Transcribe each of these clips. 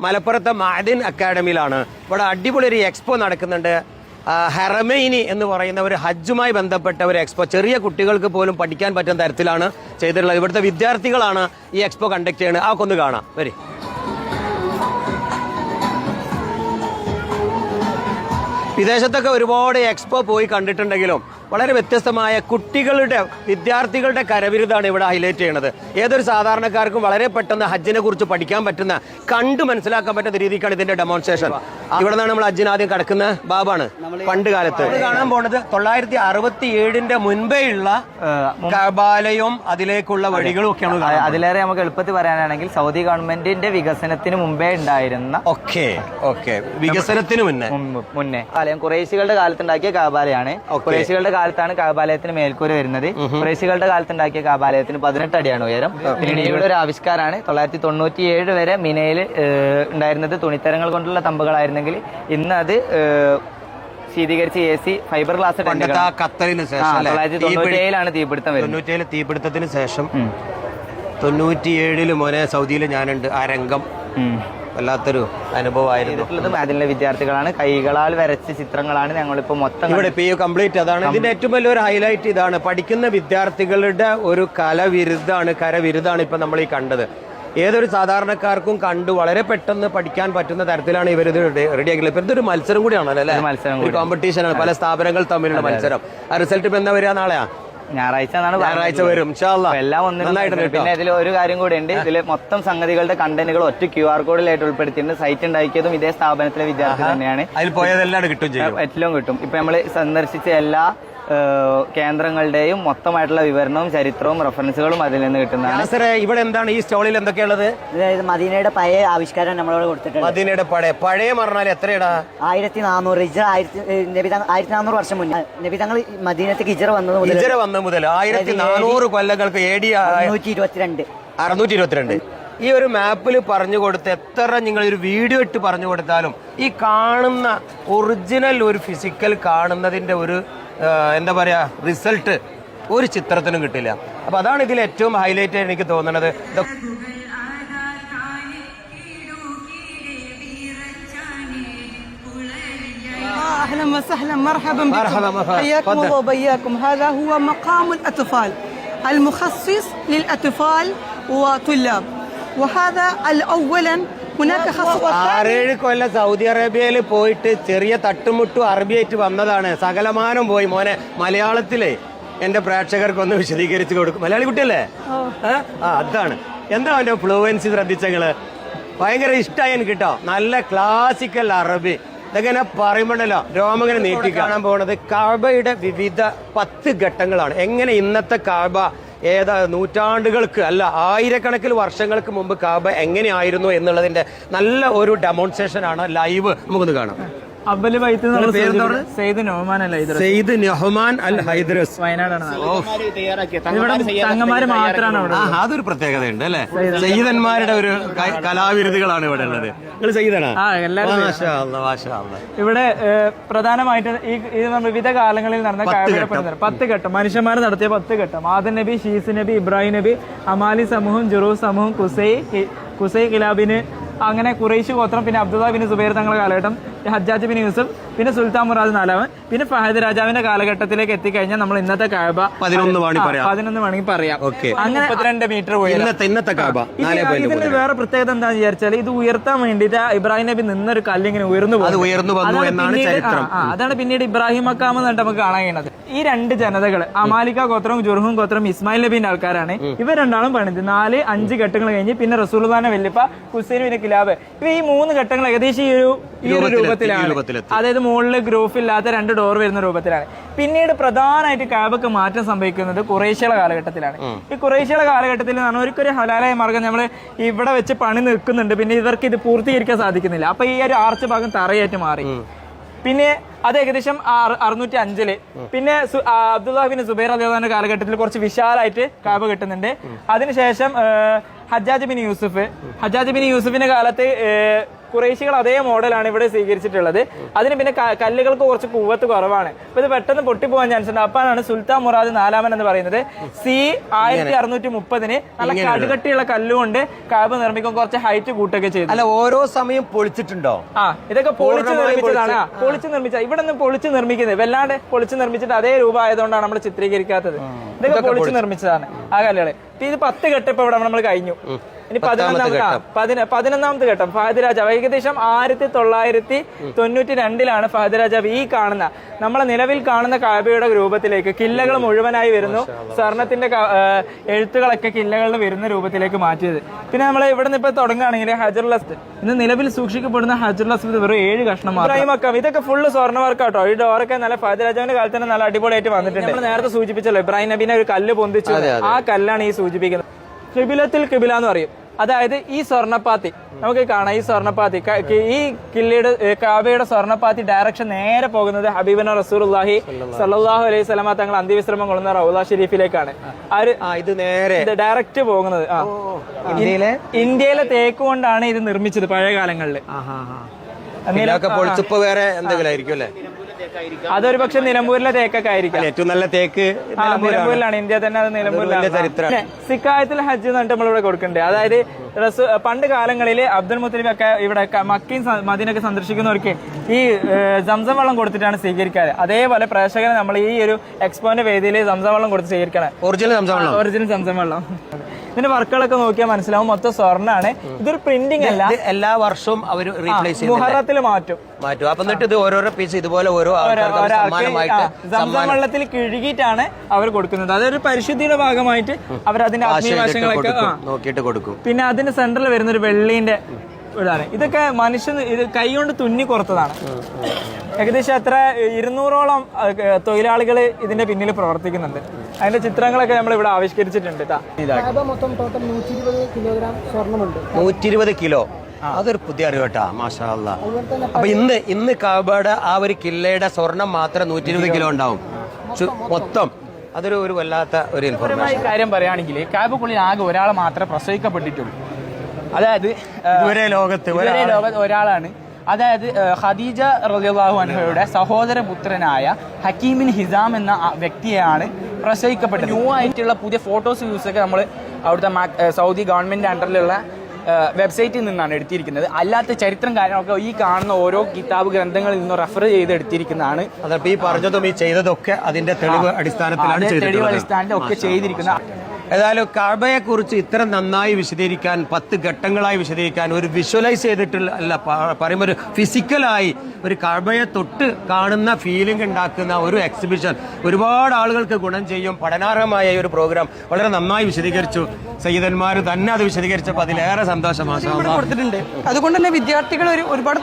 മലപ്പുറത്തെ മഅദിൻ അക്കാഡമിയിലാണ്. ഇവിടെ അടിപൊളി ഒരു എക്സ്പോ നടക്കുന്നുണ്ട്. ഹറമൈനി എന്ന് പറയുന്ന ഒരു ഹജ്ജുമായി ബന്ധപ്പെട്ട ഒരു എക്സ്പോ. ചെറിയ കുട്ടികൾക്ക് പോലും പഠിക്കാൻ പറ്റുന്ന തരത്തിലാണ് ചെയ്തിട്ടുള്ളത്. ഇവിടുത്തെ വിദ്യാർത്ഥികളാണ് ഈ എക്സ്പോ കണ്ടക്ട് ചെയ്യുന്നത്. അതൊക്കെ ഒന്ന് കാണാം. വരി. വിദേശത്തൊക്കെ ഒരുപാട് എക്സ്പോ പോയി കണ്ടിട്ടുണ്ടെങ്കിലും വളരെ വ്യത്യസ്തമായ കുട്ടികളുടെ വിദ്യാർത്ഥികളുടെ കരവിരുതാണ് ഇവിടെ ഹൈലൈറ്റ് ചെയ്യുന്നത്. ഏതൊരു സാധാരണക്കാർക്കും വളരെ പെട്ടെന്ന് ഹജ്ജിനെ കുറിച്ച് പഠിക്കാൻ പറ്റുന്ന, കണ്ടു മനസ്സിലാക്കാൻ പറ്റുന്ന രീതിക്കാണ് ഇതിന്റെ ഡെമോൺസ്ട്രേഷൻ. ഇവിടെ നിന്നാണ് നമ്മൾ ഹജ്ജിന് ആദ്യം കിടക്കുന്ന ബാബാണ്. പണ്ട് കാലത്ത് കാണാൻ പോണത് 967 മുൻപേ ഉള്ള കഅബാലയവും അതിലേക്കുള്ള വഴികളും ഒക്കെയാണ്. അതിലേറെ നമുക്ക് എളുപ്പത്തിൽ പറയാനാണെങ്കിൽ സൗദി ഗവൺമെന്റിന്റെ വികസനത്തിന് മുമ്പേ ഉണ്ടായിരുന്ന വികസനത്തിന് മുന്നേ ഖുറൈശികളുടെ കാലത്തുണ്ടാക്കിയ കഅബാലയാണ്. ഖുറൈശികളുടെ കാലത്താണ് കഅബാലയത്തിന് മേൽക്കൂര വരുന്നത്. ഖുറൈശികളുടെ കാലത്തുണ്ടാക്കിയ കഅബാലയത്തിന് 18 അടിയാണ് ഉയരം. പിന്നീട് ഇവിടെ ഒരു ആവിഷ്കാരമാണ്. 997 വരെ മിനയിൽ ഉണ്ടായിരുന്നത് തുണിത്തരങ്ങൾ കൊണ്ടുള്ള തമ്പുകളായിരുന്നെങ്കിൽ ഇന്ന് അത് ശീതീകരിച്ച് AC ഫൈബർ ഗ്ലാസ് ഖത്തറിന് ശേഷം 997 തീപിടുത്തം വരുന്നത്. 97 തീപിടുത്തത്തിന് ശേഷം 97 മോനെ സൗദിയിൽ ഞാനുണ്ട്. ആ രംഗം വല്ലാത്തൊരു അനുഭവമായിരുന്നു. അതിലെ വിദ്യാർത്ഥികളാണ്, കൈകളാൽ വരച്ച ചിത്രങ്ങളാണ് ഞങ്ങളിപ്പോ മൊത്തം ഇവിടെ കംപ്ലീറ്റ്. അതാണ് ഇതിന്റെ ഏറ്റവും വലിയൊരു ഹൈലൈറ്റ്. ഇതാണ് പഠിക്കുന്ന വിദ്യാർത്ഥികളുടെ ഒരു കരവിരുതാണ് ഇപ്പൊ നമ്മൾ ഈ കണ്ടത്. ഏതൊരു സാധാരണക്കാർക്കും കണ്ടു വളരെ പെട്ടെന്ന് പഠിക്കാൻ പറ്റുന്ന തരത്തിലാണ് ഇവരിത് റെഡിയാക്കിയത്. ഇപ്പൊ ഇതൊരു മത്സരം കൂടിയാണല്ലോ അല്ലെ? ഒരു കോമ്പറ്റീഷനാണ്, പല സ്ഥാപനങ്ങൾ തമ്മിലുള്ള മത്സരം. ആ റിസൾട്ട് ഇപ്പൊ എന്താ വരിക? നാളെയാ? ഞായറാഴ്ച വരും. എല്ലാം ഒന്നും. പിന്നെ ഇതിൽ ഒരു കാര്യം കൂടി ഉണ്ട്. ഇതിൽ മൊത്തം സംഗതികളുടെ കണ്ടന്റുകൾ ഒറ്റ QR കോഡിലായിട്ട് ഉൾപ്പെടുത്തിയിട്ടുണ്ട്. സൈറ്റ് ഉണ്ടാക്കിയതും ഇതേ സ്ഥാപനത്തിലെ വിദ്യാർത്ഥി തന്നെയാണ്. അതിൽ പോയതെല്ലാം കിട്ടും. എല്ലാം കിട്ടും. ഇപ്പൊ നമ്മൾ സന്ദർശിച്ച എല്ലാ കേന്ദ്രങ്ങളുടെയും മൊത്തമായിട്ടുള്ള വിവരണവും ചരിത്രവും റെഫറൻസുകളും അതിൽ നിന്ന് കിട്ടുന്നതാണ്. ഇവിടെ എന്താണ് ഈ സ്റ്റോളിൽ എന്തൊക്കെയുള്ളത്? മദീനയുടെ പഴയ ആവിഷ്കാരം നമ്മളോട് കൊടുത്തിട്ടുണ്ട്. മദീനയുടെ പഴയ പറഞ്ഞാൽ എത്രയാടാ? 1400 1400 വർഷം മുന്നേ നബി തങ്ങൾ മദീനത്തേക്ക് ഹിജ്റ വന്നത് മുതൽ 1400 കൊല്ലങ്ങൾക്ക് AD 622. ഈ ഒരു മാപ്പിൽ പറഞ്ഞു കൊടുത്ത് എത്ര നിങ്ങൾ ഒരു വീഡിയോ ഇട്ട് പറഞ്ഞു കൊടുത്താലും ഈ കാണുന്ന ഒറിജിനൽ ഒരു ഫിസിക്കൽ കാണുന്നതിന്റെ ഒരു എന്താ പറയാ റിസൾട്ട് ഒരു ചിത്രത്തിനും കിട്ടില്ല. അപ്പൊ അതാണ് ഇതിൽ ഏറ്റവും ഹൈലൈറ്റ് എനിക്ക് തോന്നുന്നത്. اهلا وسهلا مرحبا بكم حياكم الله وبياكم. هذا هو مقام الاطفال المخصص للاطفال وطلاب وهذا اولا هناك خطوه. 6-7 കൊല്ലം സൗദി അറേബ്യയിൽ പോയിട്ട് ചെറിയ തട്ടുമുട്ടു അറബിയായിട്ട് വന്നതാണ്. സകലമാനം പോയി മോനെ. മലയാളത്തിലെ എന്റെ പ്രേക്ഷകർക്കൊന്ന് വിശദീകരിച്ച് കൊടുക്കും. മലയാളി കുട്ടിയല്ലേ? അതാണ്. എന്താ അവന്റെ ഫ്ലുവൻസി ശ്രദ്ധിച്ചങ്ങള്? ഭയങ്കര ഇഷ്ടമായി എനിക്ക് കേട്ടോ. നല്ല ക്ലാസിക്കൽ അറബി. ഇതെങ്ങനെ പറയുമ്പോണ്ടല്ലോ രോമങ്ങനെ നീട്ടി കാണാൻ പോകുന്നത് കഅബയുടെ വിവിധ 10 ഘട്ടങ്ങളാണ്. എങ്ങനെ ഇന്നത്തെ കഅബ നൂറ്റാണ്ടുകൾക്ക് അല്ല ആയിരക്കണക്കിന് വർഷങ്ങൾക്ക് മുമ്പ് കഅബ എങ്ങനെയായിരുന്നു എന്നുള്ളതിന്റെ നല്ല ഒരു ഡെമോൺസ്ട്രേഷൻ ആണ്. ലൈവ് നമുക്കൊന്ന് കാണാം. സെയ്ദ് നൊഹ്മാൻ അൽ ഹൈദ്രസ് വയനാടാണ്. തങ്ങന്മാര് മാത്രമാണ്. അതൊരു പ്രത്യേകതയുണ്ട് അല്ലെ? സയ്യിദന്മാരുടെ ഒരു കലാവിരുതുകളാണ് ഇവിടെ ഉള്ളത്. നിങ്ങൾ സയ്യിദാണോ? ഇവിടെ പ്രധാനമായിട്ട് ഈ വിവിധ കാലങ്ങളിൽ നടന്ന 10 ഘട്ടം മനുഷ്യന്മാർ നടത്തിയ 10 ഘട്ടം. ആദം നബി, ഷീസ് നബി, ഇബ്രാഹിം നബി, അമാലി സമൂഹം, ജുറൂസ് സമൂഹം, കുസൈ കിലാബിന്, അങ്ങനെ ഖുറൈശ് ഗോത്രം, പിന്നെ അബ്ദുള്ള ബിൻ സുബൈർ തങ്ങളുടെ കാലഘട്ടം, ഹജ്ജാജ് ബിൻ യൂസഫ്, പിന്നെ സുൽത്താൻ മുറാദ് 4, പിന്നെ ഫഹദ് രാജാവിന്റെ കാലഘട്ടത്തിലേക്ക് എത്തിക്കഴിഞ്ഞാൽ നമ്മൾ ഇന്നത്തെ കഅബ 11 വേണമെങ്കിൽ പറയാം. അങ്ങനെ 32 മീറ്റർ ഇന്നത്തെ കഅബ. ഇതിന്റെ വേറെ പ്രത്യേകത എന്താണെന്ന് വിചാരിച്ചാൽ ഇത് ഉയർത്താൻ വേണ്ടിയിട്ട് ഇബ്രാഹിം നബി നിന്നൊരു കല്ലിങ്ങനെ ഉയർന്നു പോകും. അതാണ് പിന്നീട് ഇബ്രാഹിം മക്കാം എന്നിട്ട് നമുക്ക് കാണാൻ കഴിയുന്നത്. ഈ 2 ജനതകൾ അമാലിക ഗോത്രവും ജുർഹും ഗോത്രവും ഇസ്മായിൽ നബീന്റെ ആൾക്കാരാണ്. ഇവർ രണ്ടാളും പണിത് 4-5 ഘട്ടങ്ങൾ കഴിഞ്ഞ് പിന്നെ റസൂലുള്ളാഹിന്റെ വല്യപ്പ ഹുസൈൻ ബിൻ കിലാബ്. ഇവ ഈ 3 ഘട്ടങ്ങൾ ഏകദേശം ഈ ഒരു രൂപത്തിലാണ്. അതായത് മുകളിൽ ഗ്രൂഫ് ഇല്ലാത്ത 2 ഡോർ വരുന്ന രൂപത്തിലാണ്. പിന്നീട് പ്രധാനമായിട്ട് കഅബക്ക് മാറ്റം സംഭവിക്കുന്നത് ഖുറൈശികളുടെ കാലഘട്ടത്തിലാണ്. ഈ ഖുറൈശികളുടെ കാലഘട്ടത്തിൽ അവർക്കൊരു ഹലാലായ മാർഗം നമ്മൾ ഇവിടെ വെച്ച് പണി നിൽക്കുന്നുണ്ട്. പിന്നെ ഇവർക്ക് ഇത് പൂർത്തീകരിക്കാൻ സാധിക്കുന്നില്ല. അപ്പൊ ഈ ഒരു ആർച്ച് ഭാഗം തറയായിട്ട് മാറി. പിന്നെ അത് ഏകദേശം 605 പിന്നെ അബ്ദുല്ലാഹ് ബിൻ സുബൈർ റളിയല്ലാഹുവിന്റെ കാലഘട്ടത്തിൽ കുറച്ച് വിശാലായിട്ട് കഅബ കിട്ടുന്നുണ്ട്. അതിനുശേഷം ഹജ്ജാജ് ബിൻ യൂസഫിന്റെ കാലത്ത് കുറേശികൾ അതേ മോഡലാണ് ഇവിടെ സ്വീകരിച്ചിട്ടുള്ളത്. അതിന് പിന്നെ കല്ലുകൾക്ക് കുറച്ച് കൂവത്ത് കുറവാണ്. അപ്പൊ ഇത് പെട്ടെന്ന് പൊട്ടിപ്പോകാൻ ചാൻസ് ഉണ്ട്. അപ്പാണ് സുൽത്താൻ മുറാദ് നാലാമൻ എന്ന് പറയുന്നത് സി 1630 നല്ല കടുകട്ടിയുള്ള കല്ലുകൊണ്ട് കാബ് നിർമ്മിക്കും, കുറച്ച് ഹൈറ്റ് കൂട്ടൊക്കെ ചെയ്തു. അല്ല, ഓരോ സമയം പൊളിച്ചിട്ടുണ്ടോ? ഇതൊക്കെ പൊളിച്ച് നിർമ്മിച്ചതാണ്. പൊളിച്ച് നിർമ്മിച്ച ഇവിടെ നിന്ന് പൊളിച്ച് നിർമ്മിക്കുന്നത് വല്ലാണ്ട് പൊളിച്ച് നിർമ്മിച്ചിട്ട് അതേ രൂപ ആയതുകൊണ്ടാണ് നമ്മൾ ചിത്രീകരിക്കാത്തത്. ഇതൊക്കെ പൊളിച്ച് നിർമ്മിച്ചതാണ് ആ കല്ലുകള്. ഇത് 10 ഘട്ടം ഇപ്പൊ ഇവിടെ നമ്മൾ കഴിഞ്ഞു. ഇനി 11ാമത്തെ ഘട്ടം ഫഹദ് രാജാവ്. ഏകദേശം 1992 ഫഹദ് രാജാവ് ഈ കാണുന്ന നമ്മളെ നിലവിൽ കാണുന്ന കാബയുടെ രൂപത്തിലേക്ക് കില്ലകൾ മുഴുവനായി വരുന്നു. സ്വർണത്തിന്റെ എഴുത്തുകളൊക്കെ കില്ലകളിൽ വരുന്ന രൂപത്തിലേക്ക് മാറ്റിയത്. പിന്നെ നമ്മൾ ഇവിടെ നിന്ന് ഇപ്പൊ തുടങ്ങുകയാണെങ്കിൽ ഹജറുൽ അസ്വദ്, ഇന്ന് നിലവിൽ സൂക്ഷിക്കപ്പെടുന്ന ഹജറുൽ അസ്വദ് വെറും 7 കഷ്ണം മാത്രം. ഇതൊക്കെ ഫുള്ള് സ്വർണ്ണ വർക്കാട്ടോ. ഈ ഡോറൊക്കെ നല്ല ഫഹദ് രാജാവിന്റെ കാലത്ത് തന്നെ നല്ല അടിപൊളിയായിട്ട് വന്നിട്ടുണ്ട്. നമ്മൾ നേരത്തെ സൂചിപ്പിച്ചല്ലോ ഇബ്രാഹിം നബീനെ ഒരു കല്ല് പൊന്തിച്ചു, ആ കല്ലാണ് ഈ സൂചിപ്പിക്കുന്നത്. ഖിബിലത്തുൽ ഖിബില എന്ന് പറയും. അതായത് ഈ സ്വർണ്ണപ്പാത്തി നമുക്ക് കാണാം. ഈ സ്വർണ്ണപ്പാത്തി ഈ കില്ലയുടെ കാബയുടെ സ്വർണ്ണപ്പാത്തി ഡയറക്ഷൻ നേരെ പോകുന്നത് ഹബീബന റസൂലുള്ളാഹി സ്വല്ലല്ലാഹു അലൈഹി വസല്ലമ തങ്ങൾ അന്ത്യവിശ്രമം കൊള്ളുന്ന റൗള ഷരീഫിലേക്കാണ്. ഇത് നേരെ ഡയറക്റ്റ് പോകുന്നത്. ഇന്ത്യയിലെ തേക്ക് കൊണ്ടാണ് ഇത് നിർമ്മിച്ചത് പഴയ കാലങ്ങളിൽ. വേറെ എന്തെങ്കിലും ആയിരിക്കും അല്ലേ? അതൊരു പക്ഷെ നിലമ്പൂരിലെ തേക്കൊക്കെ ആയിരിക്കും. ഏറ്റവും നല്ല തേക്ക് നിലമ്പൂരിലാണ്. ഇന്ത്യ തന്നെ അത് നിലമ്പൂരിലാണ്. സിക്കായത്തിൽ ഹജ്ജ് എന്നിട്ട് നമ്മളിവിടെ കൊടുക്കണ്ടേ. അതായത് പണ്ട് കാലങ്ങളിൽ അബ്ദുൽ മുത്തലിബ് ഒക്കെ ഇവിടെ മക്കയും മദീനയൊക്കെ സന്ദർശിക്കുന്നവർക്ക് ഈ സംസം വെള്ളം കൊടുത്തിട്ടാണ് സ്വീകരിക്കാറ്. അതേപോലെ പ്രേക്ഷകരെ നമ്മൾ ഈ ഒരു എക്സ്പോന്റെ വേദിയിൽ സംസം വെള്ളം കൊടുത്ത് സ്വീകരിക്കണം. ഒറിജിനൽ സംസം വെള്ളം. ഇതിന്റെ വർക്കുകളൊക്കെ നോക്കിയാൽ മനസ്സിലാവും മൊത്തം സ്വർണ്ണാണ്. ഇതൊരു പ്രിന്റിംഗ് അല്ല. എല്ലാ വർഷവും അവർ മുഹറത്തിൽ മാറ്റും. അപ്പൊ എന്നിട്ട് ഇത് ഓരോരോ പീസ് ഇതുപോലെ ഓരോ സംസം വെള്ളത്തിൽ കിഴുകിയിട്ടാണ് അവർ കൊടുക്കുന്നത്. അതൊരു പരിശുദ്ധിയുടെ ഭാഗമായിട്ട് അവർ അതിന്റെ ആത്മീയവശങ്ങളൊക്കെ നോക്കിയിട്ട് കൊടുക്കും. പിന്നെ അതിന്റെ സെന്ററിൽ വരുന്ന ഒരു വെള്ളിന്റെ ഇതാണ്. ഇതൊക്കെ മനുഷ്യൻ ഇത് കൈകൊണ്ട് തുന്നി കൊടുത്തതാണ്. ഏകദേശം എത്ര 200ഓളം തൊഴിലാളികൾ ഇതിന്റെ പിന്നിൽ പ്രവർത്തിക്കുന്നുണ്ട്. അതിന്റെ ചിത്രങ്ങളൊക്കെ നമ്മൾ ഇവിടെ ആവിഷ്കരിച്ചിട്ടുണ്ട്. 120 കിലോ. അതൊരു പുതിയ അറിവ് കേട്ടാ, മാഷാ അല്ലാ. അപ്പൊ ഇന്ന് കാബയുടെ ആ ഒരു കില്ലയുടെ സ്വർണം മാത്രം 120 കിലോ ഉണ്ടാവും മൊത്തം. അതൊരു വല്ലാത്ത ഒരു ഇൻഫോർമേഷൻ. കാര്യം പറയുകയാണെങ്കിൽ കാബക്കുള്ളിൽ ആകെ ഒരാളെ മാത്രമേ പ്രസവിക്കപ്പെട്ടിട്ടുള്ളൂ. അതായത് ലോകത്ത് ഒരാളാണ്. അതായത് ഖദീജ റളിയല്ലാഹു അൻഹയുടെ സഹോദരപുത്രനായ ഹക്കീം ബിൻ ഹിസാം എന്ന വ്യക്തിയെയാണ് പ്രസവിക്കപ്പെട്ടത്. ന്യൂ ആയിട്ടുള്ള പുതിയ ഫോട്ടോസ് യൂസൊക്കെ നമ്മൾ അവിടുത്തെ സൗദി ഗവൺമെന്റ് അണ്ടറിലുള്ള വെബ്സൈറ്റിൽ നിന്നാണ് എടുത്തിരിക്കുന്നത്. അല്ലാത്ത ചരിത്രം കാര്യങ്ങളൊക്കെ ഈ കാണുന്ന ഓരോ കിതാബ് ഗ്രന്ഥങ്ങളിൽ നിന്ന് റെഫർ ചെയ്ത് എടുത്തിരിക്കുന്നതാണ്. അതപ്പോൾ ഈ പറഞ്ഞതും ഈ ചെയ്തതൊക്കെ അതിന്റെ തെളിവ് അടിസ്ഥാനത്തിൽ ഒക്കെ ചെയ്തിരിക്കുന്ന. ഏതായാലും കഅബയെ കുറിച്ച് ഇത്ര നന്നായി വിശദീകരിക്കാൻ 10 ഘട്ടങ്ങളായി വിശദീകരിക്കാൻ ഒരു വിഷ്വലൈസ് ചെയ്തിട്ടുള്ള അല്ല പറയുമ്പോൾ ഒരു ഫിസിക്കലായി ഒരു കഅബയെ തൊട്ട് കാണുന്ന ഫീലിംഗ് ഉണ്ടാക്കുന്ന ഒരു എക്സിബിഷൻ ഒരുപാട് ആളുകൾക്ക് ഗുണം ചെയ്യും. പഠനാർഹമായ ഒരു പ്രോഗ്രാം വളരെ നന്നായി വിശദീകരിച്ചു. സയ്യിദന്മാർ തന്നെ അത് വിശദീകരിച്ചപ്പോൾ അതിലേറെ സന്തോഷമാണ് കൊടുത്തിട്ടുണ്ട്. അതുകൊണ്ട് തന്നെ വിദ്യാർത്ഥികൾ ഒരുപാട്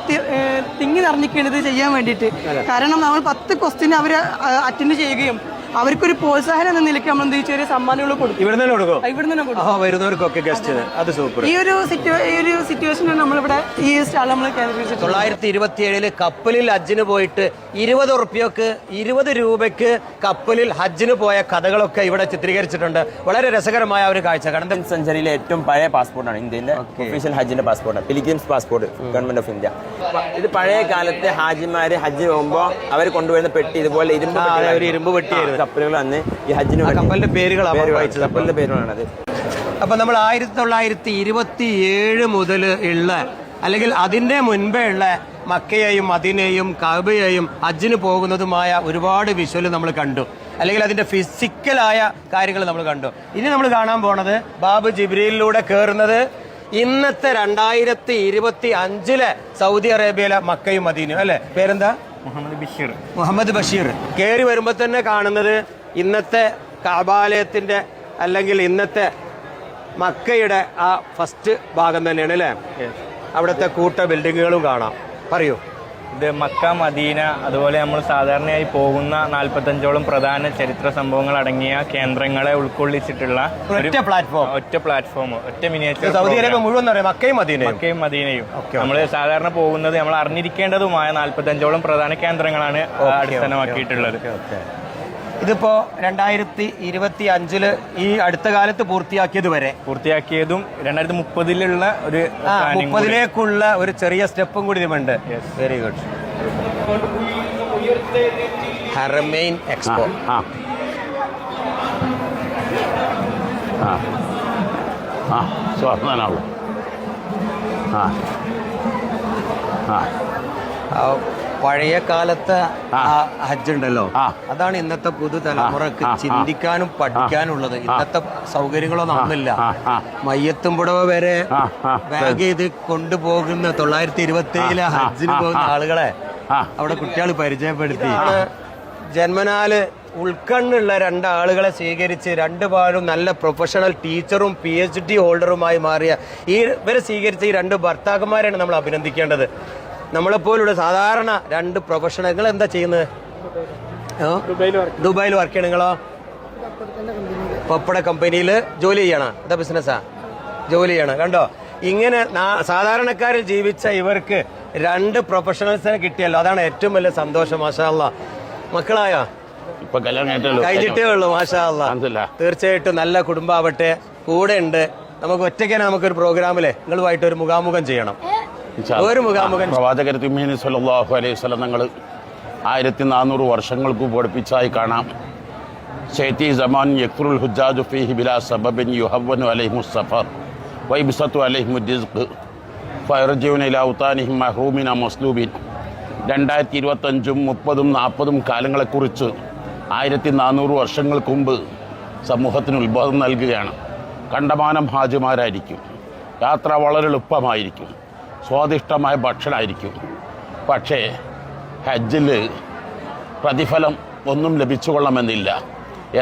തിങ്ങി നിറഞ്ഞിരിക്കുന്നത് ചെയ്യാൻ വേണ്ടിയിട്ട്. കാരണം നമ്മൾ 10 ക്വസ്റ്റ്യൻ അവർ അറ്റൻഡ് ചെയ്യുകയും അവർക്കൊരു പ്രോത്സാഹനം എന്ന നിലയ്ക്ക് നമ്മൾ എന്ത് ചെറിയ സമ്മാനങ്ങൾ കൊടുക്കും. ഇവിടെ വരുന്നവർക്കൊക്കെ ഗസ്റ്റ്. അത് സൂപ്പർ. ഈ ഒരു സിറ്റുവേഷനാണ് നമ്മളിവിടെ ഈ സ്റ്റാൾ നമ്മൾ കേന്ദ്രീകരിച്ചത്. 927 കപ്പലിൽ ഹജ്ജിന് പോയിട്ട് 20 ഉറുപ്പ്യക്ക് 20 രൂപയ്ക്ക് കപ്പലിൽ ഹജ്ജിന് പോയ കഥകളൊക്കെ ഇവിടെ ചിത്രീകരിച്ചിട്ടുണ്ട്. വളരെ രസകരമായ ഒരു കാഴ്ച. കണ്ടൻ സെഞ്ചുറിയിലെ ഏറ്റവും പഴയ പാസ്പോർട്ടാണ് ഇന്ത്യയിലെ ഒഫീഷ്യൽ ഹജ്ജിന്റെ passport, പിലിഗ്രിംസ് passport, government of India. ഇത് പഴയ കാലത്തെ ഹാജിമാര് ഹജ്ജ് പോകുമ്പോൾ അവർ കൊണ്ടുവരുന്ന പെട്ടി ഇതുപോലെ ഇരുമ്പ് പെട്ടിയായിരുന്നു. കപ്പലുകൾ അന്ന് ഈ ഹജ്ജിന് കപ്പലിന്റെ പേരുകളാണത്. അപ്പൊ നമ്മൾ 1927 മുതൽ ഉള്ള അല്ലെങ്കിൽ അതിന്റെ മുൻപേ ഉള്ള മക്കയെയും മദീനയെയും കഅബയെയും ഹജ്ജിന് പോകുന്നതുമായ ഒരുപാട് വിഷ്വൽ നമ്മൾ കണ്ടു, അല്ലെങ്കിൽ അതിന്റെ ഫിസിക്കലായ കാര്യങ്ങൾ നമ്മൾ കണ്ടു. ഇനി നമ്മൾ കാണാൻ പോണത് ബാബ് ജിബ്രീലിലൂടെ കയറുന്നത് ഇന്നത്തെ 2025 സൗദി അറേബ്യയിലെ മക്കയും മദീനയും അല്ലെ. പേരെന്താ? മുഹമ്മദ് ബഷീർ. കയറി വരുമ്പോൾ തന്നെ കാണുന്നത് ഇന്നത്തെ കഅബാലയത്തിന്റെ അല്ലെങ്കിൽ ഇന്നത്തെ മക്കയുടെ ആ ഫസ്റ്റ് ഭാഗം തന്നെയാണ് അല്ലേ. അവിടുത്തെ കൂട്ട ബിൽഡിങ്ങുകളും കാണാം. പറയൂ. ഇത് മക്ക, മദീന, അതുപോലെ നമ്മൾ സാധാരണയായി പോകുന്ന 45ഓളം പ്രധാന ചരിത്ര സംഭവങ്ങൾ അടങ്ങിയ കേന്ദ്രങ്ങളെ ഉൾക്കൊള്ളിച്ചിട്ടുള്ള ഒറ്റ പ്ലാറ്റ്ഫോം, ഒറ്റ മിനിയേച്ചർ. സൗദി അറേബ്യ മുഴുവൻ മക്കയും മദീനയും നമ്മൾ സാധാരണ പോകുന്നത് നമ്മൾ അറിഞ്ഞിരിക്കേണ്ടതുമായ 45ഓളം പ്രധാന കേന്ദ്രങ്ങളാണ് അടിസ്ഥാനമാക്കിയിട്ടുള്ളത്. ഇതിപ്പോ 2025 ഈ അടുത്ത കാലത്ത് പൂർത്തിയാക്കിയതും 2030 ഒരു planning കൂടി. 30ലേക്കുള്ള ഒരു ചെറിയ സ്റ്റെപ്പും കൂടി ഇതുമുണ്ട്. Very good. Haramain expo. പഴയ കാലത്തെ ഹജ്ജ് ഉണ്ടല്ലോ, അതാണ് ഇന്നത്തെ പുതുതലമുറക്ക് ചിന്തിക്കാനും പഠിക്കാനുള്ളത്. ഇന്നത്തെ സൗകര്യങ്ങളൊന്നും ഒന്നുമില്ല. മയ്യത്തും പുടവ വരെ ബാഗ് ചെയ്ത് കൊണ്ടുപോകുന്ന 927 ഹജ്ജിന് പോകുന്ന ആളുകളെ അവിടെ കുട്ടികൾ പരിചയപ്പെടുത്തി. ജന്മനാല് ഉൾക്കണ്ണുള്ള 2 ആളുകളെ സ്വീകരിച്ച് 2 പേരും നല്ല പ്രൊഫഷണൽ ടീച്ചറും PhD ഹോൾഡറുമായി മാറിയ ഇവരെ സ്വീകരിച്ച ഈ 2 ഭർത്താക്കന്മാരെയാണ് നമ്മൾ അഭിനന്ദിക്കേണ്ടത്. നമ്മളെപ്പോലുള്ള സാധാരണ 2 പ്രൊഫഷണലുകൾ എന്താ ചെയ്യുന്നത്? ദുബായിൽ വർക്ക് ചെയ്യണം. നിങ്ങളോ? പപ്പട കമ്പനിയിൽ ജോലി ചെയ്യണം. എന്താ ബിസിനസ്സാ? ജോലി ചെയ്യണം. കണ്ടോ, ഇങ്ങനെ സാധാരണക്കാരിൽ ജീവിച്ച ഇവർക്ക് 2 പ്രൊഫഷണൽസിനെ കിട്ടിയല്ലോ. അതാണ് ഏറ്റവും വലിയ സന്തോഷം. മാഷാ അല്ലാ. മക്കളായോ? കഴിഞ്ഞിട്ടേ ഉള്ളൂ. മാഷാ അല്ലാ. തീർച്ചയായിട്ടും നല്ല കുടുംബാവട്ടെ, കൂടെ ഉണ്ട്. നമുക്ക് ഒറ്റയ്ക്കാണ് നമുക്കൊരു പ്രോഗ്രാമില് നിങ്ങളുമായിട്ട് ഒരു മുഖാമുഖം ചെയ്യണം. ഒരു മുഖാമുഖം. പ്രവാചകർ തിരുമേനി സല്ലല്ലാഹു അലൈഹി വസല്ലം തങ്ങൾ 1400 വർഷങ്ങൾക്ക് പഠിപ്പിച്ചായി കാണാം. സൈതി സമാൻ യക്റുൽ ഹുജ്ജാജു ഫീഹി ബിലാ സബബിൻ യുഹവ്വനു അലൈഹിമുസ് സഫർ വയബ്സതു അലൈഹിമുർ റിസ്ഖ് ഫയർജിഉന ഇലാ ഔതാനിഹിം മഹ്റൂമിന മസ്ലൂബിൻ. 2025, 30, 40 കാലങ്ങളെക്കുറിച്ച് 1400 വർഷങ്ങൾക്ക് മുമ്പ് സമൂഹത്തിന് ഉത്ബോധം നൽകുകയാണ്. കണ്ടമാനം ഹാജിമാരായിരിക്കും. യാത്ര വളരെ എളുപ്പമായിരിക്കും. സ്വാദിഷ്ടമായ ഭക്ഷണമായിരിക്കും. പക്ഷേ ഹജ്ജിൽ പ്രതിഫലം ഒന്നും ലഭിച്ചുകൊള്ളണമെന്നില്ല.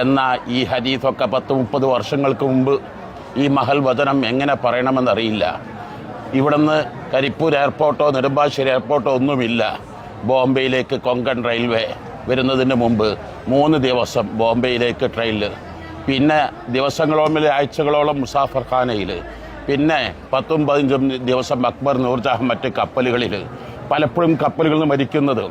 എന്നാൽ ഈ ഹദീസൊക്കെ 10-30 വർഷങ്ങൾക്ക് മുമ്പ് ഈ മഹൽ വചനം എങ്ങനെ പറയണമെന്നറിയില്ല. ഇവിടുന്ന് കരിപ്പൂർ എയർപോർട്ടോ നെടുമ്പാശ്ശേരി എയർപോർട്ടോ ഒന്നുമില്ല. ബോംബെയിലേക്ക് കൊങ്കൺ റെയിൽവേ വരുന്നതിന് മുമ്പ് 3 ദിവസം ബോംബെയിലേക്ക് ട്രെയിനിൽ, പിന്നെ ദിവസങ്ങളോളം ആഴ്ചകളോളം മുസാഫർ ഖാനയിൽ, പിന്നെ 10-15 ദിവസം അക്ബർ നൂർജഹാൻ മറ്റ് കപ്പലുകളിൽ. പലപ്പോഴും കപ്പലുകളിൽ നിന്ന് മരിക്കുന്നത്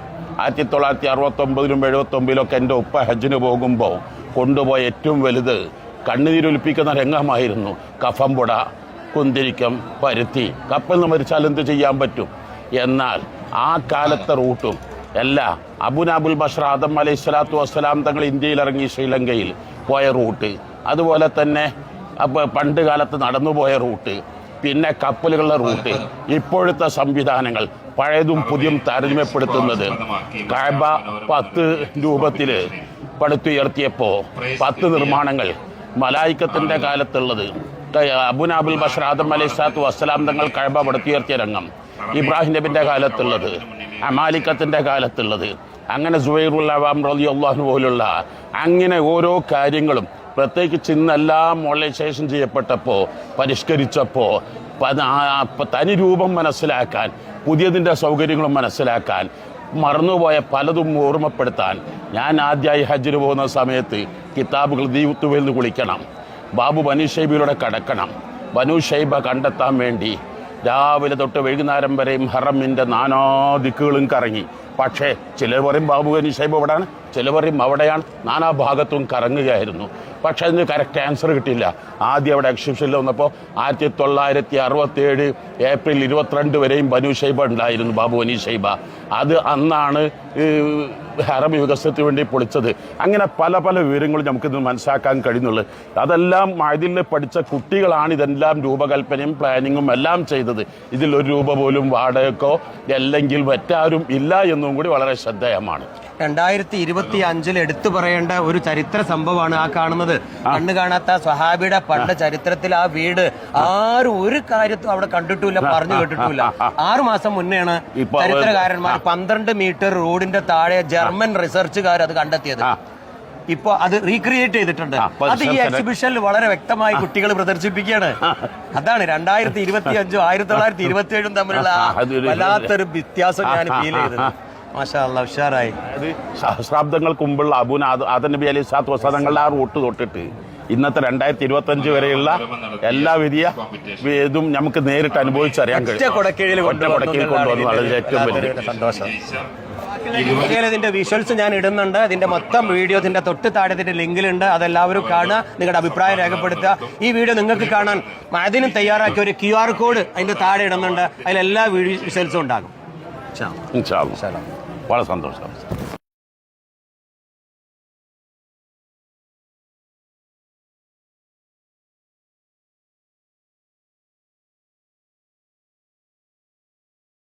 1969-ലും 79-ലൊക്കെ എൻ്റെ ഉപ്പ ഹജ്ജിന് പോകുമ്പോൾ കൊണ്ടുപോയ ഏറ്റവും വലുത് കണ്ണുനീരൊലിപ്പിക്കുന്ന രംഗമായിരുന്നു. കഫംപുട, കുന്തിരിക്കം, പരുത്തി. കപ്പലിൽ നിന്ന് മരിച്ചാൽ എന്ത് ചെയ്യാൻ പറ്റും? എന്നാൽ ആ കാലത്തെ റൂട്ടും എല്ലാ അബുനാബുൽ ബഷർ ആദം അലൈഹി സ്വലാത്തു വസ്സലാം തങ്ങൾ ഇന്ത്യയിൽ ഇറങ്ങി ശ്രീലങ്കയിൽ പോയ റൂട്ട്, അതുപോലെ തന്നെ പണ്ട് കാലത്ത് നടന്നുപോയ റൂട്ട്, പിന്നെ കപ്പലുകളുടെ റൂട്ട്, ഇപ്പോഴത്തെ സംവിധാനങ്ങൾ പഴയതും പുതിയും താരതമ്യപ്പെടുത്തുന്നത്. കഅബ 10 രൂപത്തിൽ പടുത്തുയർത്തിയപ്പോൾ 10 നിർമ്മാണങ്ങൾ മലായിക്കത്തിൻ്റെ കാലത്തുള്ളത്. അബുനാബുൽ ബഷർ ആദം അലൈഹി സ്വലാത്തു വസ്സലാം തങ്ങൾ കഅബ പടുത്തുയർത്തിയ രംഗം, ഇബ്രാഹിം നബിൻ്റെ കാലത്തുള്ളത്, അമാലിക്കത്തിൻ്റെ കാലത്തുള്ളത്, അങ്ങനെ സുബൈറുൽ അവ്വാം റളിയല്ലാഹു അൻഹു പോലുള്ള അങ്ങനെ ഓരോ കാര്യങ്ങളും പ്രത്യേകിച്ച് ഇന്നെല്ലാം മോഡലൈസേഷൻ ചെയ്യപ്പെട്ടപ്പോൾ, പരിഷ്കരിച്ചപ്പോൾ, തനി രൂപം മനസ്സിലാക്കാൻ, പുതിയതിൻ്റെ സൗകര്യങ്ങളും മനസ്സിലാക്കാൻ, മറന്നുപോയ പലതും ഓർമ്മപ്പെടുത്താൻ ഞാൻ ആദ്യമായി ഹജ്ജിന് പോകുന്ന സമയത്ത് കിതാബുകൾ ദീവുത്തുവിൽ നിന്ന് കുളിക്കണം, ബാബു ബനു ഷൈബയിലൂടെ കടക്കണം. ബനു ഷൈബ കണ്ടെത്താൻ വേണ്ടി രാവിലെ തൊട്ട് വൈകുന്നേരം വരെയും ഹറമിൻ്റെ നാനാദിക്കുകളും കറങ്ങി. പക്ഷേ ചിലർ പറയും ബാബു ബനു ഷൈബ എവിടെയാണ്, ചിലർ പറയും അവിടെയാണ്. നാനാ ഭാഗത്തും കറങ്ങുകയായിരുന്നു. പക്ഷേ അതിന് കറക്റ്റ് ആൻസർ കിട്ടിയില്ല. ആദ്യം അവിടെ എക്സിബിഷനിൽ വന്നപ്പോൾ 1967 ഏപ്രിൽ 22 വരെയും ബനു ഷൈബ ഉണ്ടായിരുന്നു, ബാബു ബനു ഷൈബ. അത് അന്നാണ് ഹറം വികസനത്തിന് വേണ്ടി പൊളിച്ചത്. അങ്ങനെ പല പല വിവരങ്ങളും നമുക്കിത് മനസ്സിലാക്കാൻ കഴിയുന്നുള്ളൂ. അതെല്ലാം ഇതിൽ പഠിച്ച കുട്ടികളാണ് ഇതെല്ലാം രൂപകൽപ്പനയും പ്ലാനിങ്ങും എല്ലാം ചെയ്തത്. ഇതിൽ 1 രൂപ പോലും വാടകയ്ക്കോ അല്ലെങ്കിൽ മറ്റാരും ഇല്ല എന്നും കൂടി വളരെ ശ്രദ്ധേയമാണ്. 2025 എടുത്തു പറയേണ്ട ഒരു ചരിത്ര സംഭവമാണ് ആ കാണുന്നത്. കണ്ണു കാണാത്ത സ്വഹാബിയുടെ പണ്ട് ചരിത്രത്തിൽ ആ വീട് ആരും ഒരു കാര്യത്തും അവിടെ കണ്ടിട്ടില്ല, പറഞ്ഞു കേട്ടിട്ടില്ല. 6 മാസം മുന്നെയാണ് ചരിത്രകാരന്മാർ 12 മീറ്റർ റോഡിന്റെ താഴെ ജർമ്മൻ റിസർച്ചുകാർ അത് കണ്ടെത്തിയത്. ഇപ്പൊ അത് റീക്രിയേറ്റ് ചെയ്തിട്ടുണ്ട്. അത് ഈ എക്സിബിഷനിൽ വളരെ വ്യക്തമായി കുട്ടികൾ പ്രദർശിപ്പിക്കുകയാണ്. അതാണ് 2025 1927 തമ്മിലുള്ള വല്ലാത്തൊരു വ്യത്യാസം ഞാൻ ഫീൽ ചെയ്തത്. മാഷാ അല്ലാ, ഉഷാറായി. അത് സഹസ്രാബ്ദങ്ങൾക്ക് മുമ്പുള്ള ആദം നബി അലൈഹി സ്വലാത്തു വസ്സലാങ്ങളുടെ ആ റൂട്ട് തൊട്ടിട്ട് ഇന്നത്തെ 2025 വരെയുള്ള എല്ലാ വലിയ ഇതും നമുക്ക് നേരിട്ട് അനുഭവിച്ചറിയാൻ കഴിയും. ഒറ്റ കൊടക്കീഴിൽ കൊണ്ടുവന്നു. വളരെ ഏറ്റവും വലിയ സന്തോഷം. ഇതിന്റെ വിഷ്വൽസ് ഞാൻ ഇടുന്നുണ്ട്. ഇതിന്റെ മൊത്തം വീഡിയോ ഇതിന്റെ തൊട്ട് താഴെ ഇതിന്റെ ലിങ്കിലുണ്ട്. അതെല്ലാവരും കാണുക, നിങ്ങളുടെ അഭിപ്രായം രേഖപ്പെടുത്തുക. ഈ വീഡിയോ നിങ്ങൾക്ക് കാണാൻ അതിനും തയ്യാറാക്കിയ ഒരു QR കോഡ് അതിന്റെ താഴെ ഇടുന്നുണ്ട്. അതിലെല്ലാ വിഷ്വൽസും ഉണ്ടാകും. ഇൻഷാ അല്ലാഹ്. വളരെ സന്തോഷം.